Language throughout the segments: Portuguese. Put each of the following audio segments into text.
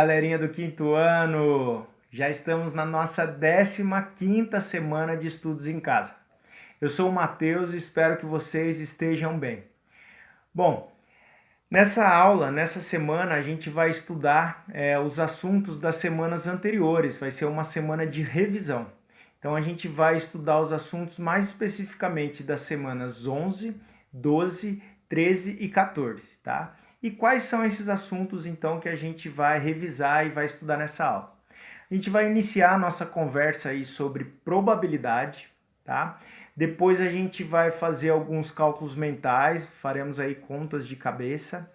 galerinha do quinto ano! Já estamos na nossa 15ª semana de estudos em casa. Eu sou o Matheus e espero que vocês estejam bem. Bom, nessa semana, a gente vai estudar os assuntos das semanas anteriores. Vai ser uma semana de revisão. Então, a gente vai estudar os assuntos mais especificamente das semanas 11, 12, 13 e 14, tá? E quais são esses assuntos, então, que a gente vai revisar e vai estudar nessa aula? A gente vai iniciar a nossa conversa aí sobre probabilidade, tá? Depois a gente vai fazer alguns cálculos mentais, faremos aí contas de cabeça.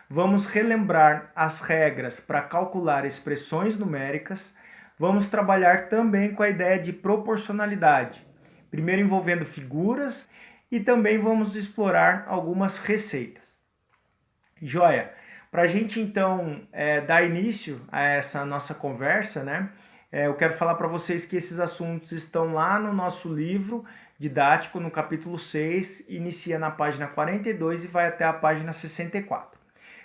Vamos relembrar as regras para calcular expressões numéricas. Vamos trabalhar também com a ideia de proporcionalidade, primeiro envolvendo figuras e também vamos explorar algumas receitas. Joia! Para a gente então dar início a essa nossa conversa, né? Eu quero falar para vocês que esses assuntos estão lá no nosso livro didático, no capítulo 6, inicia na página 42 e vai até a página 64.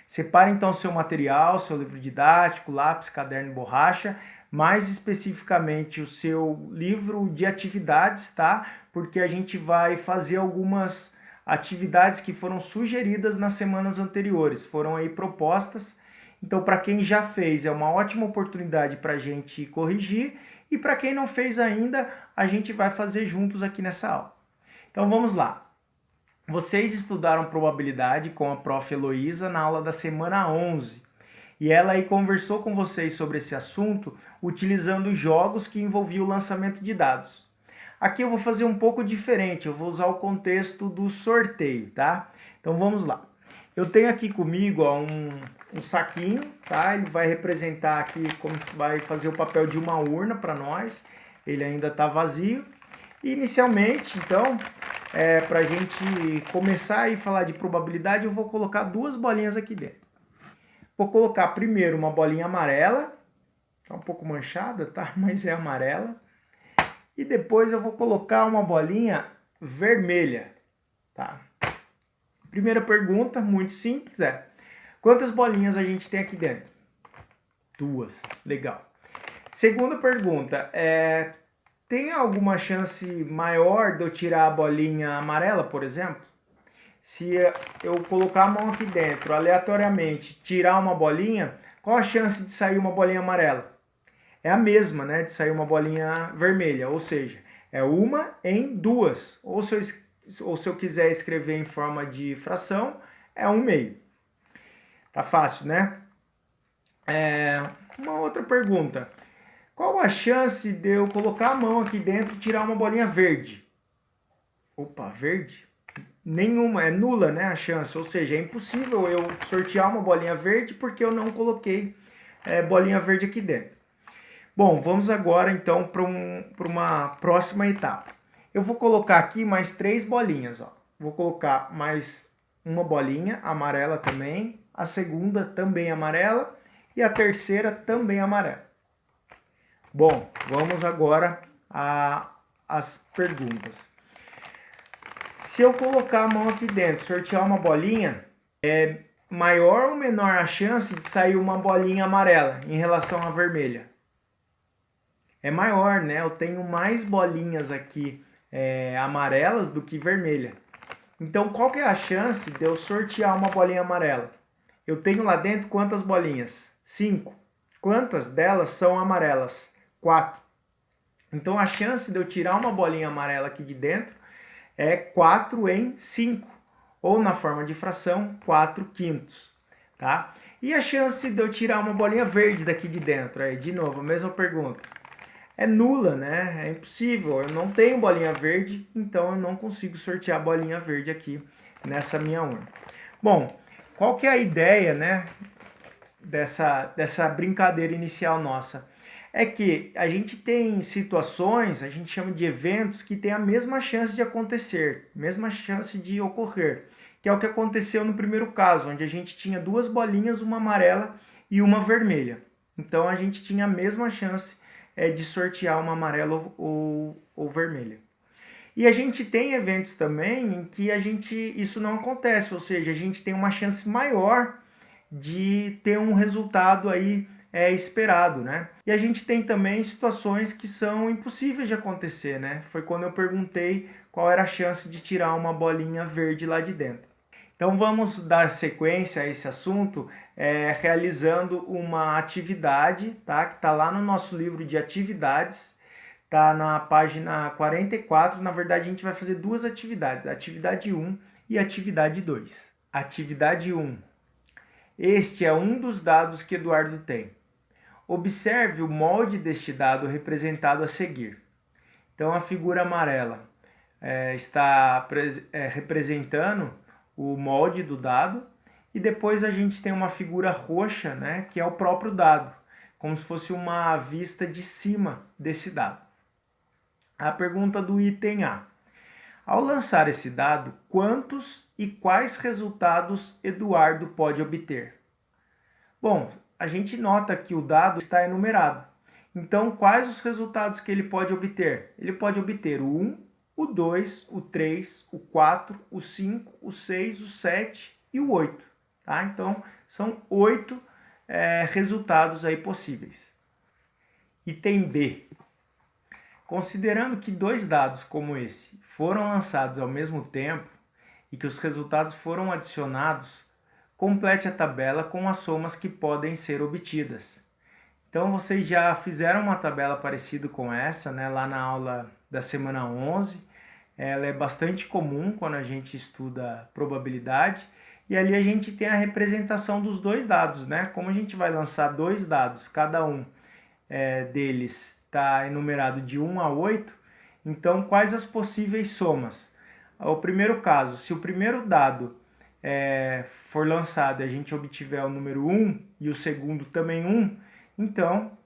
Separe então seu material, seu livro didático, lápis, caderno e borracha, mais especificamente o seu livro de atividades, tá? Porque a gente vai fazer algumas atividades que foram sugeridas nas semanas anteriores, foram aí propostas. Então, para quem já fez, é uma ótima oportunidade para a gente corrigir, e para quem não fez ainda, a gente vai fazer juntos aqui nessa aula. Então, vamos lá. Vocês estudaram probabilidade com a prof. Heloísa na aula da semana 11, e ela aí conversou com vocês sobre esse assunto utilizando jogos que envolviam o lançamento de dados. Aqui eu vou fazer um pouco diferente, eu vou usar o contexto do sorteio, tá? Então vamos lá. Eu tenho aqui comigo um saquinho, tá? Ele vai representar aqui como vai fazer o papel de uma urna para nós. Ele ainda está vazio. E inicialmente, então, para a gente começar a falar de probabilidade, eu vou colocar duas bolinhas aqui dentro. Vou colocar primeiro uma bolinha amarela, tá um pouco manchada, tá? Mas é amarela. E depois eu vou colocar uma bolinha vermelha, tá? Primeira pergunta, muito simples, quantas bolinhas a gente tem aqui dentro? Duas, legal. Segunda pergunta, tem alguma chance maior de eu tirar a bolinha amarela, por exemplo? Se eu colocar a mão aqui dentro, aleatoriamente, tirar uma bolinha, qual a chance de sair uma bolinha amarela? É a mesma, né, de sair uma bolinha vermelha, ou seja, é uma em duas. Ou se eu quiser escrever em forma de fração, é 1/2. Tá fácil, né? Uma outra pergunta. Qual a chance de eu colocar a mão aqui dentro e tirar uma bolinha verde? Opa, verde? Nenhuma, é nula, né, a chance. Ou seja, é impossível eu sortear uma bolinha verde porque eu não coloquei bolinha verde aqui dentro. Bom, vamos agora então para uma próxima etapa. Eu vou colocar aqui mais 3 bolinhas, ó. Vou colocar mais uma bolinha amarela também, a segunda também amarela e a terceira também amarela. Bom, vamos agora às perguntas. Se eu colocar a mão aqui dentro, sortear uma bolinha, é maior ou menor a chance de sair uma bolinha amarela em relação à vermelha? É maior, né? Eu tenho mais bolinhas aqui amarelas do que vermelha. Então, qual que é a chance de eu sortear uma bolinha amarela? Eu tenho lá dentro quantas bolinhas? 5. Quantas delas são amarelas? 4. Então, a chance de eu tirar uma bolinha amarela aqui de dentro é 4 em 5. Ou, na forma de fração, 4/5. Tá? E a chance de eu tirar uma bolinha verde daqui de dentro? Aí, de novo, a mesma pergunta. É nula, né? É impossível. Eu não tenho bolinha verde, então eu não consigo sortear bolinha verde aqui nessa minha urna. Bom, qual que é a ideia, né, dessa brincadeira inicial nossa? É que a gente tem situações, a gente chama de eventos que tem a mesma chance de acontecer, mesma chance de ocorrer, que é o que aconteceu no primeiro caso, onde a gente tinha duas bolinhas, uma amarela e uma vermelha. Então a gente tinha a mesma chance de sortear uma amarela ou vermelha. E a gente tem eventos também em que isso não acontece, ou seja, a gente tem uma chance maior de ter um resultado aí é esperado, né? E a gente tem também situações que são impossíveis de acontecer, né? Foi quando eu perguntei qual era a chance de tirar uma bolinha verde lá de dentro. Então vamos dar sequência a esse assunto realizando uma atividade, tá? Que está lá no nosso livro de atividades, tá na página 44. Na verdade a gente vai fazer duas atividades, atividade 1 e atividade 2. Atividade 1. Este é um dos dados que Eduardo tem. Observe o molde deste dado representado a seguir. Então a figura amarela está representando o molde do dado, e depois a gente tem uma figura roxa, né, que é o próprio dado, como se fosse uma vista de cima desse dado. A pergunta do item A. Ao lançar esse dado, quantos e quais resultados Eduardo pode obter? Bom, a gente nota que o dado está enumerado. Então, quais os resultados que ele pode obter? Ele pode obter o 1, o 2, o 3, o 4, o 5, o 6, o 7 e o 8. Tá? Então, são 8 resultados aí possíveis. Item B. Considerando que dois dados como esse foram lançados ao mesmo tempo e que os resultados foram adicionados, complete a tabela com as somas que podem ser obtidas. Então, vocês já fizeram uma tabela parecida com essa, né, lá na aula da semana 11. Ela é bastante comum quando a gente estuda probabilidade. E ali a gente tem a representação dos dois dados, né? Como a gente vai lançar dois dados, cada um deles está enumerado de 1 a 8, então quais as possíveis somas? O primeiro caso, se o primeiro dado for lançado e a gente obtiver o número 1 e o segundo também 1, então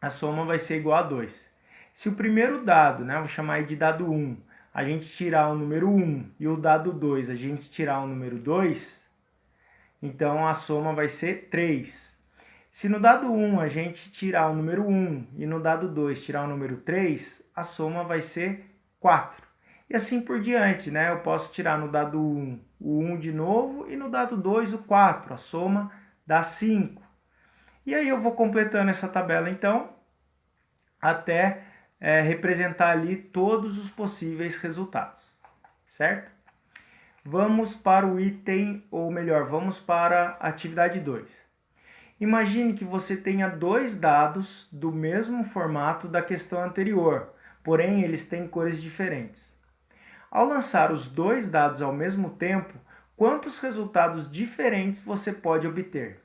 a soma vai ser igual a 2. Se o primeiro dado, né, vou chamar de dado 1, a gente tirar o número 1 e o dado 2 a gente tirar o número 2, então a soma vai ser 3. Se no dado 1 a gente tirar o número 1 e no dado 2 tirar o número 3, a soma vai ser 4. E assim por diante, né? Eu posso tirar no dado 1 o 1 de novo e no dado 2 o 4, a soma dá 5. E aí eu vou completando essa tabela então, até representar ali todos os possíveis resultados, certo? Vamos para o item, ou melhor, vamos para a atividade 2. Imagine que você tenha dois dados do mesmo formato da questão anterior, porém eles têm cores diferentes. Ao lançar os dois dados ao mesmo tempo, quantos resultados diferentes você pode obter?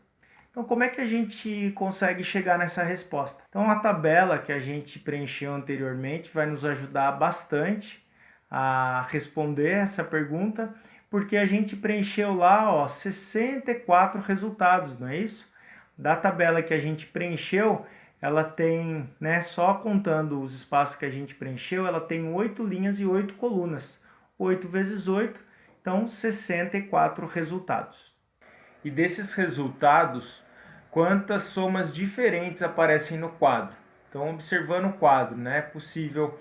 Então, como é que a gente consegue chegar nessa resposta? Então, a tabela que a gente preencheu anteriormente vai nos ajudar bastante a responder essa pergunta, porque a gente preencheu lá 64 resultados, não é isso? Da tabela que a gente preencheu, ela tem, né, só contando os espaços que a gente preencheu, ela tem 8 linhas e 8 colunas. 8 vezes 8, então 64 resultados. E desses resultados, quantas somas diferentes aparecem no quadro? Então, observando o quadro, né, é possível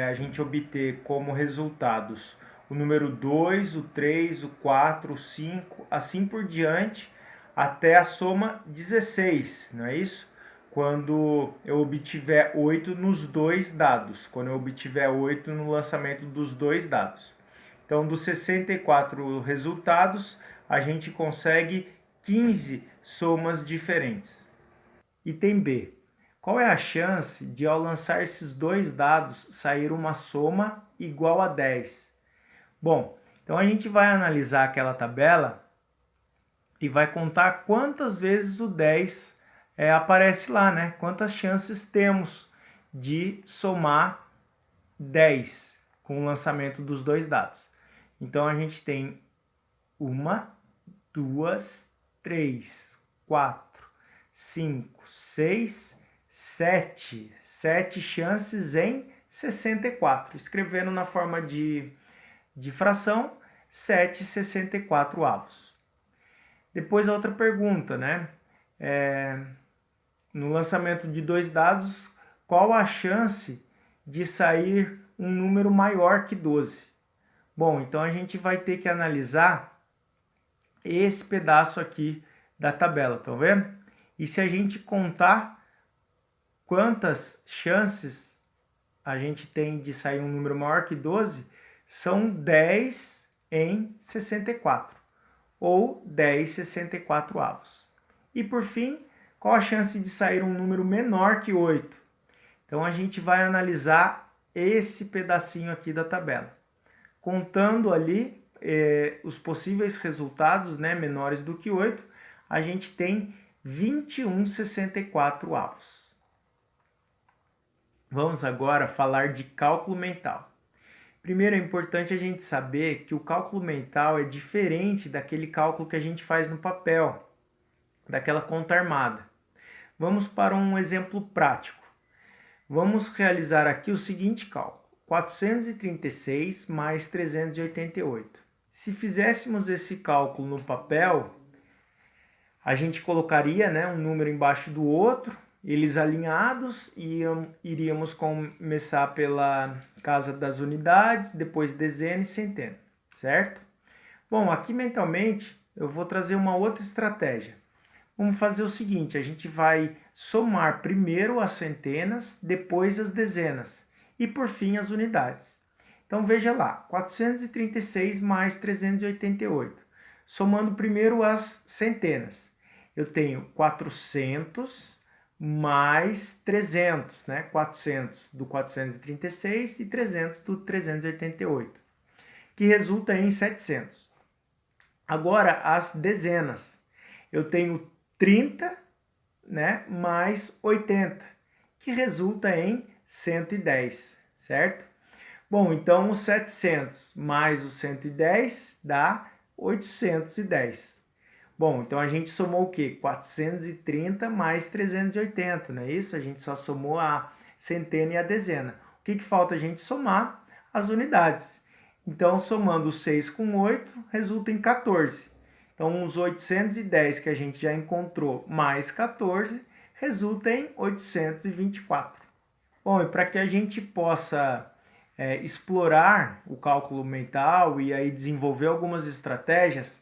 a gente obter como resultados o número 2, o 3, o 4, o 5, assim por diante, até a soma 16, não é isso? Quando eu obtiver 8 nos dois dados, quando eu obtiver 8 no lançamento dos dois dados. Então, dos 64 resultados, a gente consegue 15 somas diferentes. Item B. Qual é a chance de, ao lançar esses dois dados, sair uma soma igual a 10? Bom, então a gente vai analisar aquela tabela e vai contar quantas vezes o 10 aparece lá, né? Quantas chances temos de somar 10 com o lançamento dos dois dados. Então a gente tem 1, 2, 3, 4, 5, 6, 7. 7 chances em 64. Escrevendo na forma de fração, 7/64. Depois a outra pergunta, né? No lançamento de dois dados, qual a chance de sair um número maior que 12? Bom, então a gente vai ter que analisar esse pedaço aqui da tabela, estão vendo? E se a gente contar quantas chances a gente tem de sair um número maior que 12, são 10 em 64, ou 10/64. E por fim, qual a chance de sair um número menor que 8? Então a gente vai analisar esse pedacinho aqui da tabela, contando ali os possíveis resultados, né, menores do que 8, a gente tem 21/64. Vamos agora falar de cálculo mental. Primeiro é importante a gente saber que o cálculo mental é diferente daquele cálculo que a gente faz no papel, daquela conta armada. Vamos para um exemplo prático. Vamos realizar aqui o seguinte cálculo: 436 mais 388. Se fizéssemos esse cálculo no papel, a gente colocaria, né, um número embaixo do outro, eles alinhados, e iríamos começar pela casa das unidades, depois dezena e centena, certo? Bom, aqui mentalmente eu vou trazer uma outra estratégia. Vamos fazer o seguinte: a gente vai somar primeiro as centenas, depois as dezenas e por fim as unidades. Então veja lá, 436 mais 388. Somando primeiro as centenas, eu tenho 400 mais 300, né? 400 do 436 e 300 do 388, que resulta em 700. Agora as dezenas, eu tenho 30, né, mais 80, que resulta em 110, certo? Bom, então os 700 mais os 110 dá 810. Bom, então a gente somou o quê? 430 mais 380, não é isso? A gente só somou a centena e a dezena. O que falta a gente somar? As unidades. Então, somando 6 com 8, resulta em 14. Então, os 810 que a gente já encontrou mais 14, resulta em 824. Bom, e para que a gente possa explorar o cálculo mental e aí desenvolver algumas estratégias,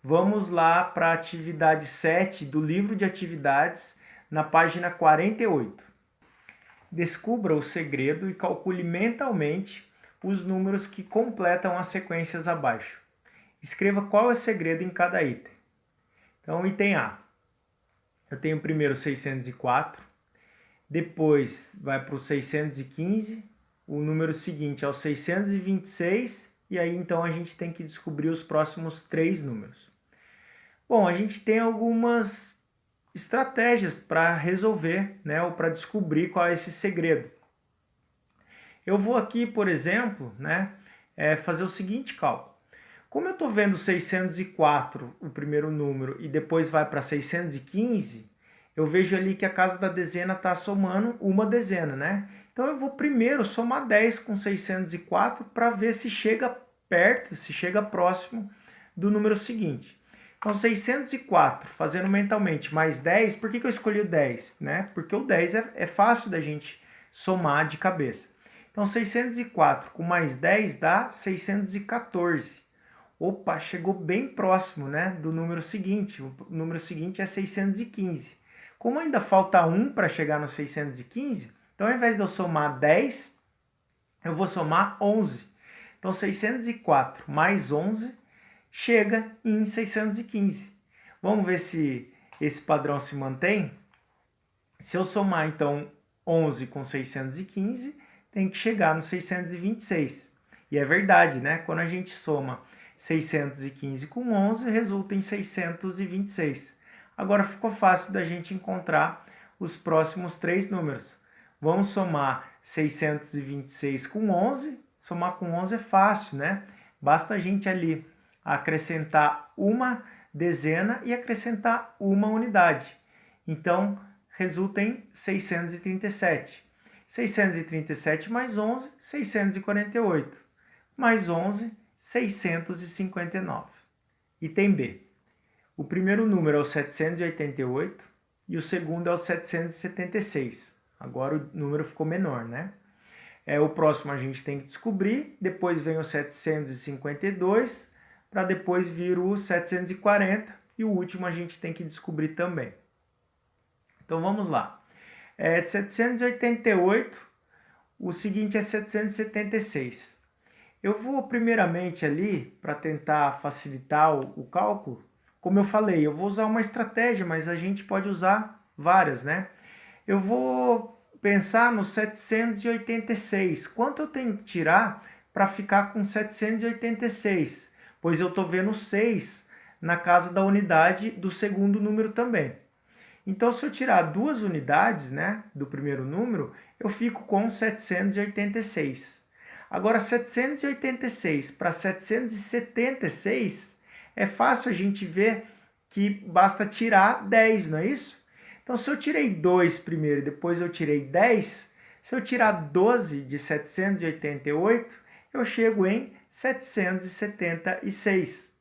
vamos lá para a atividade 7 do livro de atividades, na página 48. Descubra o segredo e calcule mentalmente os números que completam as sequências abaixo. Escreva qual é o segredo em cada item. Então, item A. Eu tenho primeiro 604, depois vai para o 615, o número seguinte é o 626, e aí então a gente tem que descobrir os próximos 3 números. Bom, a gente tem algumas estratégias para resolver, né, ou para descobrir qual é esse segredo. Eu vou aqui, por exemplo, né, fazer o seguinte cálculo. Como eu estou vendo 604, o primeiro número, e depois vai para 615, eu vejo ali que a casa da dezena está somando uma dezena, né? Então eu vou primeiro somar 10 com 604 para ver se chega perto, se chega próximo do número seguinte. Então 604, fazendo mentalmente, mais 10, por que eu escolhi o 10? Né? Porque o 10 é fácil da gente somar de cabeça. Então 604 com mais 10 dá 614. Opa, chegou bem próximo, né, do número seguinte. O número seguinte é 615. Como ainda falta 1 para chegar no 615, então ao invés de eu somar 10, eu vou somar 11. Então 604 mais 11 chega em 615. Vamos ver se esse padrão se mantém? Se eu somar então 11 com 615, tem que chegar no 626. E é verdade, né? Quando a gente soma 615 com 11, resulta em 626. Agora ficou fácil da gente encontrar os próximos 3 números. Vamos somar 626 com 11. Somar com 11 é fácil, né? Basta a gente ali acrescentar uma dezena e acrescentar uma unidade. Então, resulta em 637. 637 mais 11, 648. Mais 11, 659. Item B. O primeiro número é o 788 e o segundo é o 776. Agora o número ficou menor, né? O próximo a gente tem que descobrir, depois vem o 752, para depois vir o 740 e o último a gente tem que descobrir também. Então vamos lá. 788, o seguinte é 776. Eu vou primeiramente ali, para tentar facilitar o cálculo, como eu falei, eu vou usar uma estratégia, mas a gente pode usar várias, né? Eu vou pensar no 786. Quanto eu tenho que tirar para ficar com 786? Pois eu estou vendo 6 na casa da unidade do segundo número também. Então, se eu tirar 2 unidades, né, do primeiro número, eu fico com 786. Agora, 786 para 776 é fácil a gente ver que basta tirar 10, não é isso? Então, se eu tirei 2 primeiro e depois eu tirei 10, se eu tirar 12 de 788, eu chego em 776.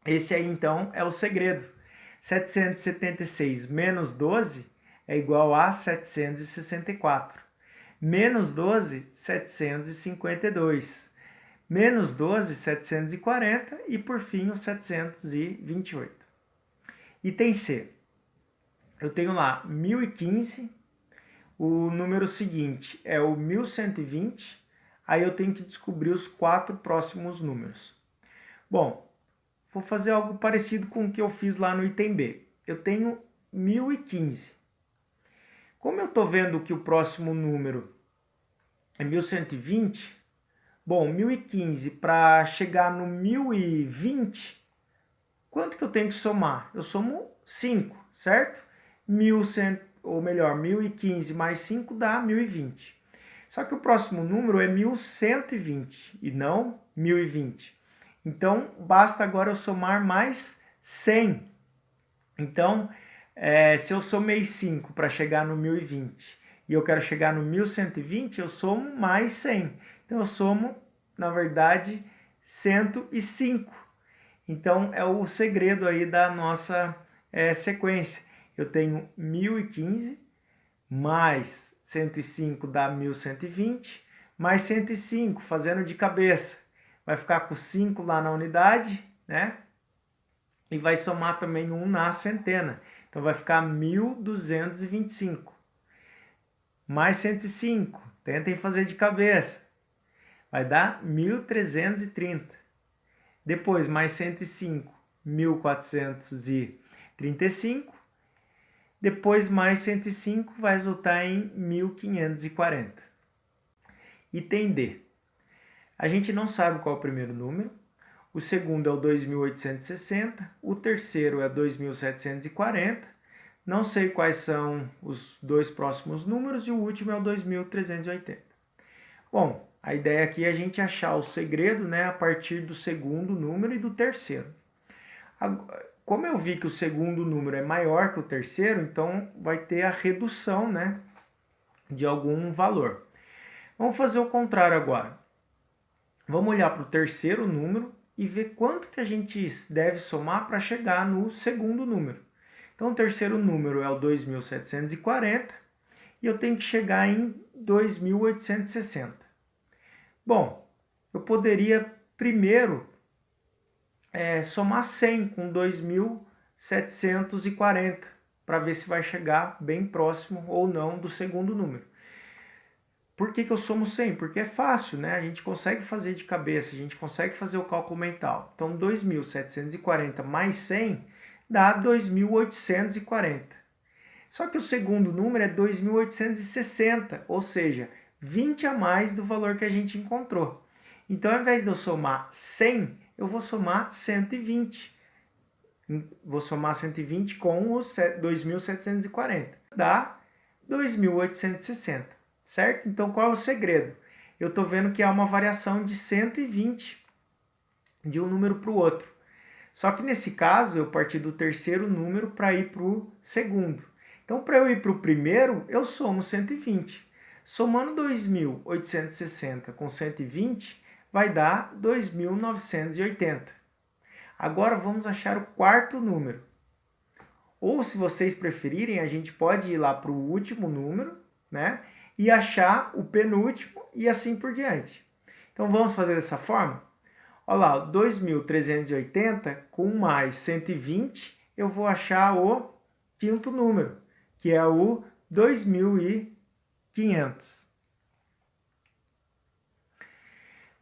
Esse aí, então, é o segredo. 776 menos 12 é igual a 764. Menos 12, 752. Menos 12, 740 e, por fim, o 728. Item C. Eu tenho lá 1015, o número seguinte é o 1120, aí eu tenho que descobrir os 4 próximos números. Bom, vou fazer algo parecido com o que eu fiz lá no item B. Eu tenho 1015. Como eu estou vendo que o próximo número é 1120, bom, 1015 para chegar no 1020, quanto que eu tenho que somar? Eu somo 5, certo? 1015 mais 5 dá 1020. Só que o próximo número é 1120 e não 1020. Então, basta agora eu somar mais 100. Então, se eu somei 5 para chegar no 1020 e eu quero chegar no 1120, eu somo mais 100. Então, eu somo, na verdade, 105. Então, é o segredo aí da nossa sequência. Eu tenho 1015 mais 105 dá 1120, mais 105, fazendo de cabeça. Vai ficar com 5 lá na unidade, né? E vai somar também 1 na centena. Então vai ficar 1225. Mais 105, tentem fazer de cabeça. Vai dar 1330. Depois mais 105, 1435. Depois mais 105 vai resultar em 1540. Item D. A gente não sabe qual é o primeiro número. O segundo é o 2860, o terceiro é 2740. Não sei quais são os 2 próximos números e o último é o 2380. Bom, a ideia aqui é a gente achar o segredo, né, a partir do segundo número e do terceiro. Como eu vi que o segundo número é maior que o terceiro, então vai ter a redução, né, de algum valor. Vamos fazer o contrário agora. Vamos olhar para o terceiro número e ver quanto que a gente deve somar para chegar no segundo número. Então, o terceiro número é o 2740 e eu tenho que chegar em 2860. Bom, eu poderia primeiro somar 100 com 2740 para ver se vai chegar bem próximo ou não do segundo número. Por que eu somo 100? Porque é fácil, né? A gente consegue fazer de cabeça, a gente consegue fazer o cálculo mental. Então, 2740 mais 100 dá 2840. Só que o segundo número é 2860, ou seja, 20 a mais do valor que a gente encontrou. Então, ao invés de eu somar 100, eu vou somar 120. Vou somar 120 com os 2740. Dá 2860, certo? Então, qual é o segredo? Eu estou vendo que há uma variação de 120 de um número para o outro. Só que nesse caso, eu parti do terceiro número para ir para o segundo. Então, para eu ir para o primeiro, eu somo 120. Somando 2860 com 120, vai dar 2980. Agora vamos achar o quarto número. Ou, se vocês preferirem, a gente pode ir lá para o último número, né? E achar o penúltimo e assim por diante. Então vamos fazer dessa forma? Olha lá, 2380 com mais 120, eu vou achar o quinto número, que é o 2.500.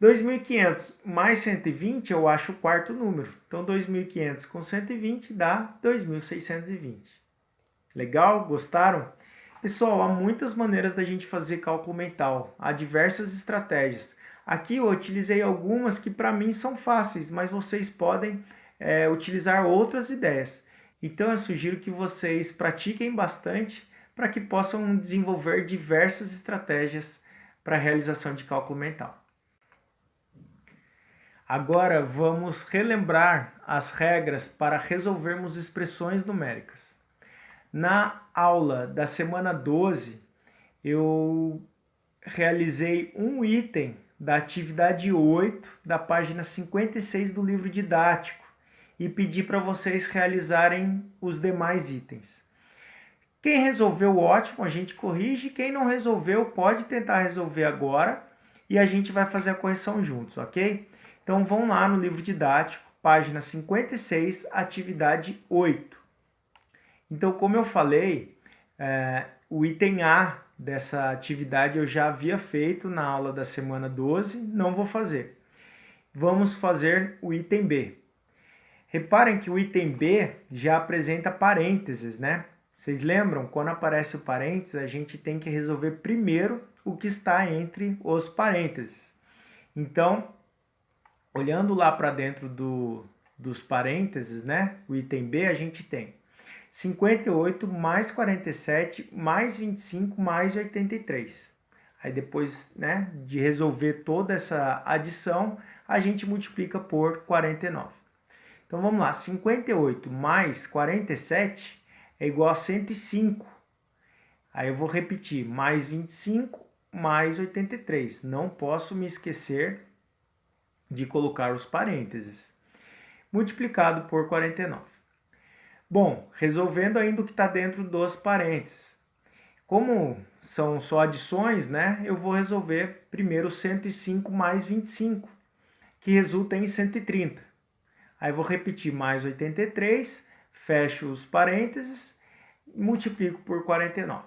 2.500 mais 120 eu acho o quarto número. Então 2.500 com 120 dá 2.620. Legal? Gostaram? Pessoal, há muitas maneiras da gente fazer cálculo mental. Há diversas estratégias. Aqui eu utilizei algumas que para mim são fáceis, mas vocês podem utilizar outras ideias. Então eu sugiro que vocês pratiquem bastante para que possam desenvolver diversas estratégias para a realização de cálculo mental. Agora vamos relembrar as regras para resolvermos expressões numéricas. Na aula da semana 12, eu realizei um item da atividade 8 da página 56 do livro didático e pedi para vocês realizarem os demais itens. Quem resolveu, ótimo, a gente corrige. Quem não resolveu, pode tentar resolver agora e a gente vai fazer a correção juntos, ok? Então vão lá no livro didático, página 56, atividade 8. Então, como eu falei, o item A dessa atividade eu já havia feito na aula da semana 12, não vou fazer. Vamos fazer o item B. Reparem que o item B já apresenta parênteses, né? Vocês lembram? Quando aparece o parênteses, a gente tem que resolver primeiro o que está entre os parênteses. Então, olhando lá para dentro dos parênteses, né? O item B, a gente tem 58 mais 47 mais 25 mais 83. Aí depois, né, de resolver toda essa adição, a gente multiplica por 49. Então vamos lá, 58 mais 47 é igual a 105. Aí eu vou repetir, mais 25 mais 83. Não posso me esquecer de colocar os parênteses. Multiplicado por 49. Bom, resolvendo ainda o que está dentro dos parênteses. Como são só adições, né? Eu vou resolver primeiro 105 mais 25, que resulta em 130. Aí vou repetir mais 83, fecho os parênteses e multiplico por 49.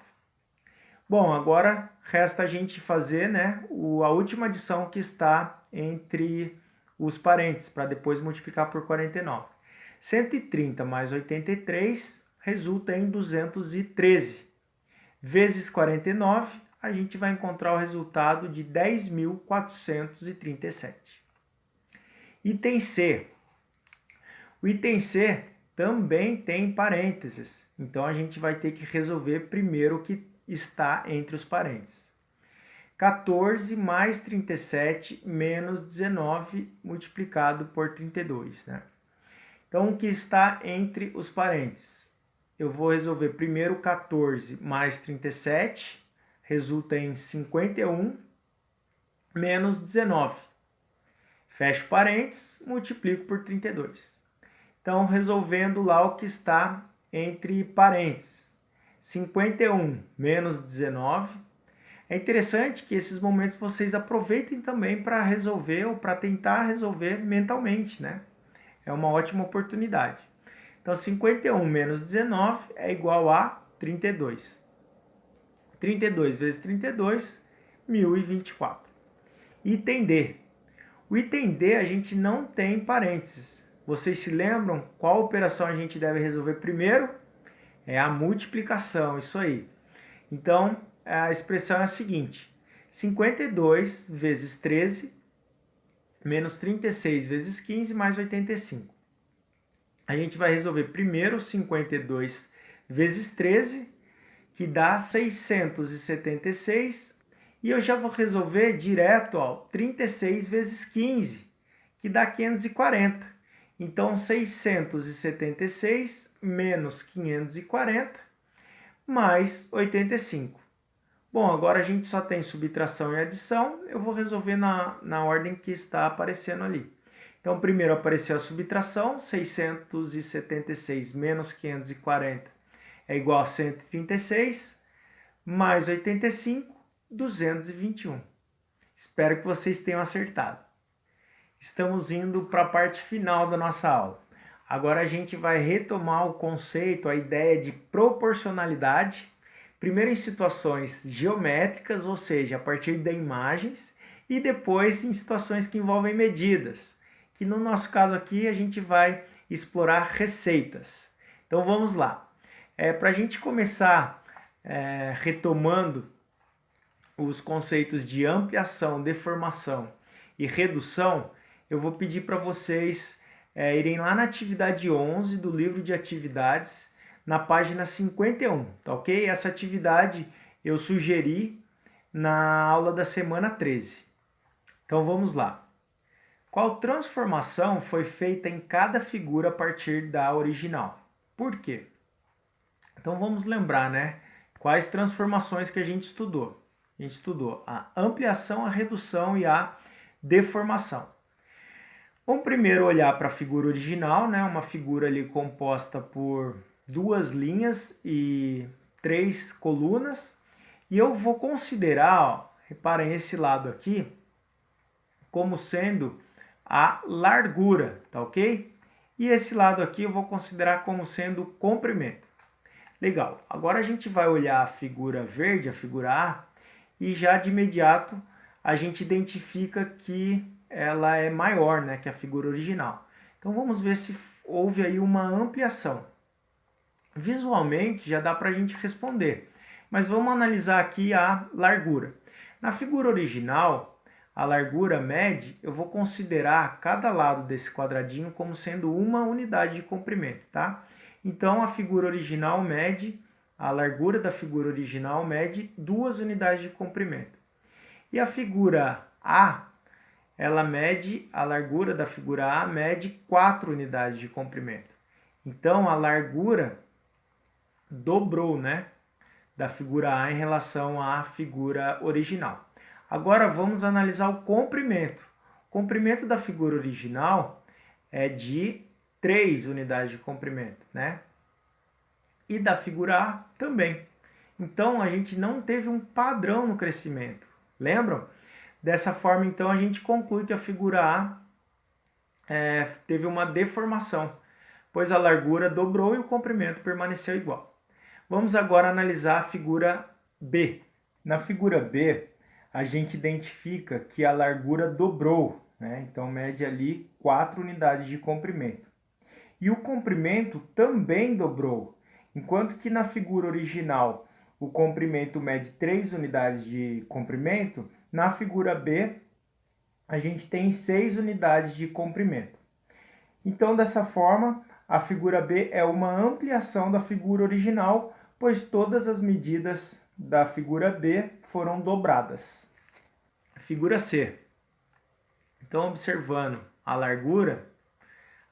Bom, agora resta a gente fazer, né, a última adição que está entre os parênteses, para depois multiplicar por 49. 130 mais 83 resulta em 213. Vezes 49, a gente vai encontrar o resultado de 10.437. Item C. O item C também tem parênteses, então a gente vai ter que resolver primeiro o que está entre os parênteses. 14 mais 37 menos 19 multiplicado por 32, né? Então, o que está entre os parênteses? Eu vou resolver primeiro 14 mais 37, resulta em 51, menos 19. Fecho parênteses, multiplico por 32. Então, resolvendo lá o que está entre parênteses. 51 menos 19. É interessante que esses momentos vocês aproveitem também para resolver ou para tentar resolver mentalmente, né? É uma ótima oportunidade. Então, 51 menos 19 é igual a 32. 32 vezes 32, 1.024. Item D. O item D a gente não tem parênteses. Vocês se lembram qual operação a gente deve resolver primeiro? É a multiplicação, isso aí. Então, a expressão é a seguinte: 52 vezes 13 menos 36 vezes 15 mais 85. A gente vai resolver primeiro 52 vezes 13, que dá 676, e eu já vou resolver direto, ó, 36 vezes 15, que dá 540. Então, 676 menos 540 mais 85. Bom, agora a gente só tem subtração e adição, eu vou resolver na ordem que está aparecendo ali. Então, primeiro apareceu a subtração, 676 menos 540 é igual a 136, mais 85, 221. Espero que vocês tenham acertado. Estamos indo para a parte final da nossa aula. Agora a gente vai retomar o conceito, a ideia de proporcionalidade, primeiro em situações geométricas, ou seja, a partir de imagens, e depois em situações que envolvem medidas, que no nosso caso aqui a gente vai explorar receitas. Então vamos lá. Para a gente começar retomando os conceitos de ampliação, deformação e redução, eu vou pedir para vocês irem lá na atividade 11 do livro de atividades, na página 51, tá ok? Essa atividade eu sugeri na aula da semana 13. Então vamos lá. Qual transformação foi feita em cada figura a partir da original? Por quê? Então vamos lembrar, né? Quais transformações que a gente estudou? A gente estudou a ampliação, a redução e a deformação. Vamos primeiro olhar para a figura original, né? Uma figura ali composta por 2 linhas e 3 colunas. E eu vou considerar, ó, reparem esse lado aqui, como sendo a largura, tá ok? E esse lado aqui eu vou considerar como sendo o comprimento. Legal, agora a gente vai olhar a figura verde, a figura A, e já de imediato a gente identifica que ela é maior, né, que a figura original. Então vamos ver se houve aí uma ampliação. Visualmente já dá para a gente responder, mas vamos analisar aqui a largura. Na figura original, a largura mede, eu vou considerar cada lado desse quadradinho como sendo uma unidade de comprimento, tá? Então a figura original mede, a largura da figura original mede 2 unidades de comprimento. E a figura A, ela mede, a largura da figura A mede 4 unidades de comprimento. Então a largura dobrou, né, da figura A em relação à figura original. Agora vamos analisar o comprimento. O comprimento da figura original é de 3 unidades de comprimento, né? E da figura A também. Então a gente não teve um padrão no crescimento. Lembram? Dessa forma, então, a gente conclui que a figura A teve uma deformação, pois a largura dobrou e o comprimento permaneceu igual. Vamos agora analisar a figura B. Na figura B, a gente identifica que a largura dobrou, né? Então mede ali 4 unidades de comprimento. E o comprimento também dobrou, enquanto que na figura original o comprimento mede 3 unidades de comprimento, na figura B a gente tem 6 unidades de comprimento. Então, dessa forma, a figura B é uma ampliação da figura original, pois todas as medidas da figura B foram dobradas. Figura C. Então, observando a largura,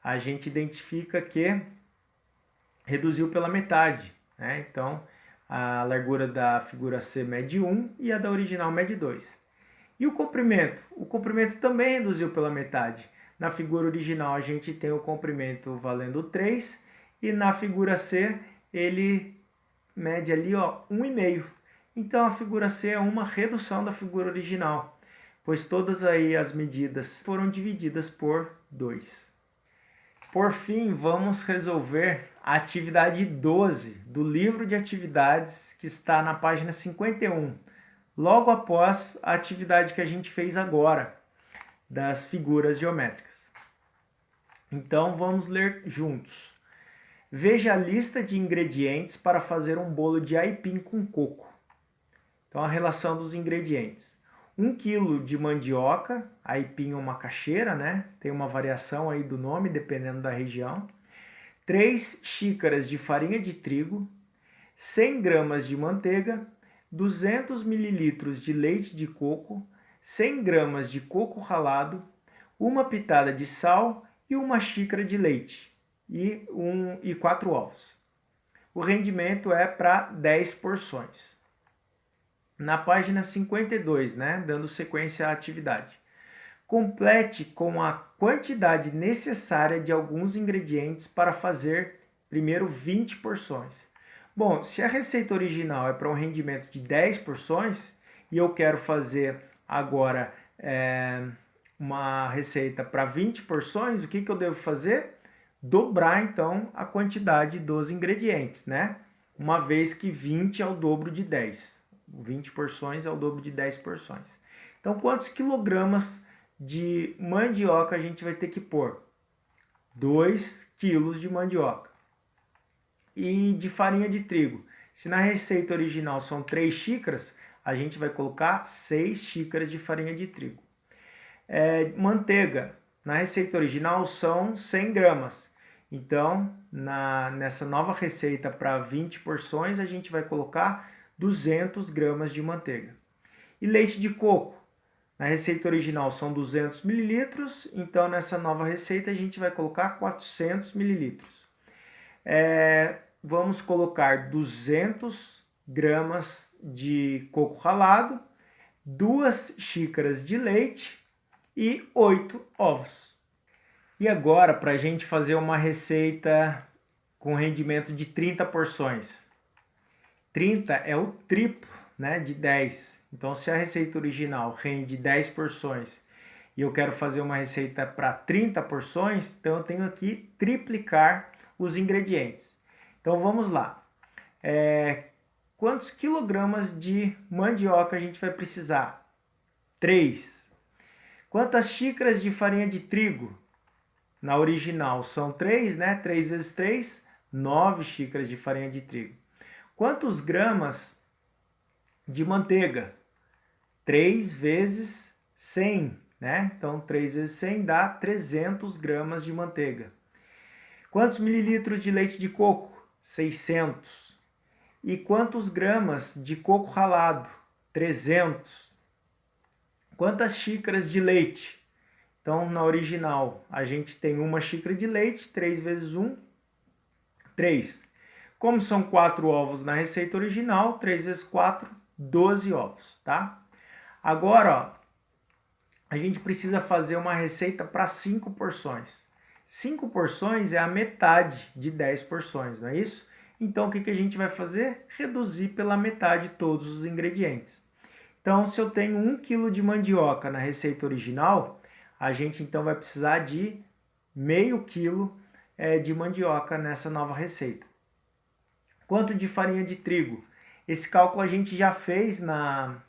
a gente identifica que reduziu pela metade, né? Então, a largura da figura C mede 1 e a da original mede 2. E o comprimento? O comprimento também reduziu pela metade. Na figura original a gente tem o comprimento valendo 3 e na figura C ele mede ali 1,5. Então a figura C é uma redução da figura original, pois todas aí as medidas foram divididas por 2. Por fim, vamos resolver a atividade 12 do livro de atividades que está na página 51, logo após a atividade que a gente fez agora, das figuras geométricas. Então vamos ler juntos. Veja a lista de ingredientes para fazer um bolo de aipim com coco. Então a relação dos ingredientes. 1 kg de mandioca, aipim ou macaxeira, né? Tem uma variação aí do nome dependendo da região. 3 xícaras de farinha de trigo, 100 gramas de manteiga, 200 ml de leite de coco, 100 gramas de coco ralado, uma pitada de sal e 1 xícara de leite e 4 ovos. O rendimento é para 10 porções. Na página 52, né, dando sequência à atividade. Complete com a quantidade necessária de alguns ingredientes para fazer primeiro 20 porções. Bom, se a receita original é para um rendimento de 10 porções e eu quero fazer agora uma receita para 20 porções, o que eu devo fazer? dobrar então a quantidade dos ingredientes, né? Uma vez que 20 é o dobro de 10. 20 porções é o dobro de 10 porções. Então, quantos quilogramas de mandioca a gente vai ter que pôr? 2 quilos de mandioca. E de farinha de trigo. Se na receita original são 3 xícaras, a gente vai colocar 6 xícaras de farinha de trigo. Manteiga. Na receita original são 100 gramas. Então, nessa nova receita para 20 porções, a gente vai colocar 200 gramas de manteiga. E leite de coco. Na receita original são 200 mililitros, então nessa nova receita a gente vai colocar 400 mililitros. Vamos colocar 200 gramas de coco ralado, 2 xícaras de leite e 8 ovos. E agora, para a gente fazer uma receita com rendimento de 30 porções. 30 é o triplo, né, de 10. Então, se a receita original rende 10 porções e eu quero fazer uma receita para 30 porções, então eu tenho que triplicar os ingredientes. Então, vamos lá. Quantos quilogramas de mandioca a gente vai precisar? 3. Quantas xícaras de farinha de trigo? Na original são 3, né? 3 vezes 3, 9 xícaras de farinha de trigo. Quantos gramas de manteiga? 3 vezes 100, né? Então, 3 vezes 100 dá 300 gramas de manteiga. Quantos mililitros de leite de coco? 600. E quantos gramas de coco ralado? 300. Quantas xícaras de leite? Então, na original, a gente tem 1 xícara de leite, 3 vezes 1, 3. Como são 4 ovos na receita original, 3 vezes 4, 12 ovos, tá? Agora, ó, a gente precisa fazer uma receita para 5 porções. 5 porções é a metade de 10 porções, não é isso? Então, o que a gente vai fazer? Reduzir pela metade todos os ingredientes. Então, se eu tenho 1 kg de mandioca na receita original, a gente então vai precisar de meio quilo de mandioca nessa nova receita. Quanto de farinha de trigo? Esse cálculo a gente já fez na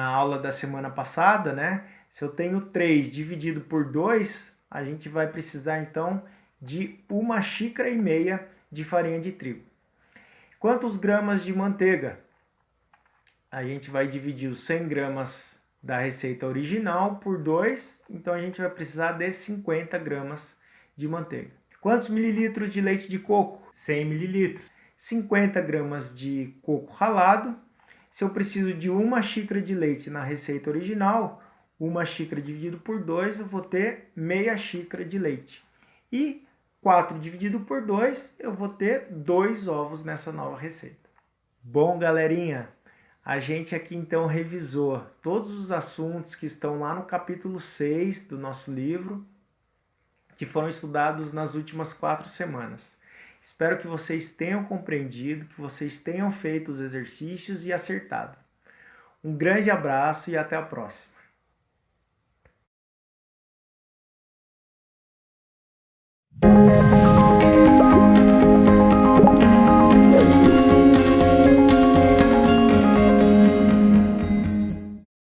aula da semana passada, né? Se eu tenho 3 dividido por 2, a gente vai precisar então de 1,5 xícaras de farinha de trigo. Quantos gramas de manteiga? A gente vai dividir os 100 gramas da receita original por 2, então a gente vai precisar de 50 gramas de manteiga. Quantos mililitros de leite de coco? 100 mililitros. 50 gramas de coco ralado. Se eu preciso de 1 xícara de leite na receita original, 1 xícara dividido por 2, eu vou ter meia xícara de leite. E 4 dividido por 2, eu vou ter 2 ovos nessa nova receita. Bom, galerinha, a gente aqui então revisou todos os assuntos que estão lá no capítulo 6 do nosso livro, que foram estudados nas últimas 4 semanas. Espero que vocês tenham compreendido, que vocês tenham feito os exercícios e acertado. Um grande abraço e até a próxima.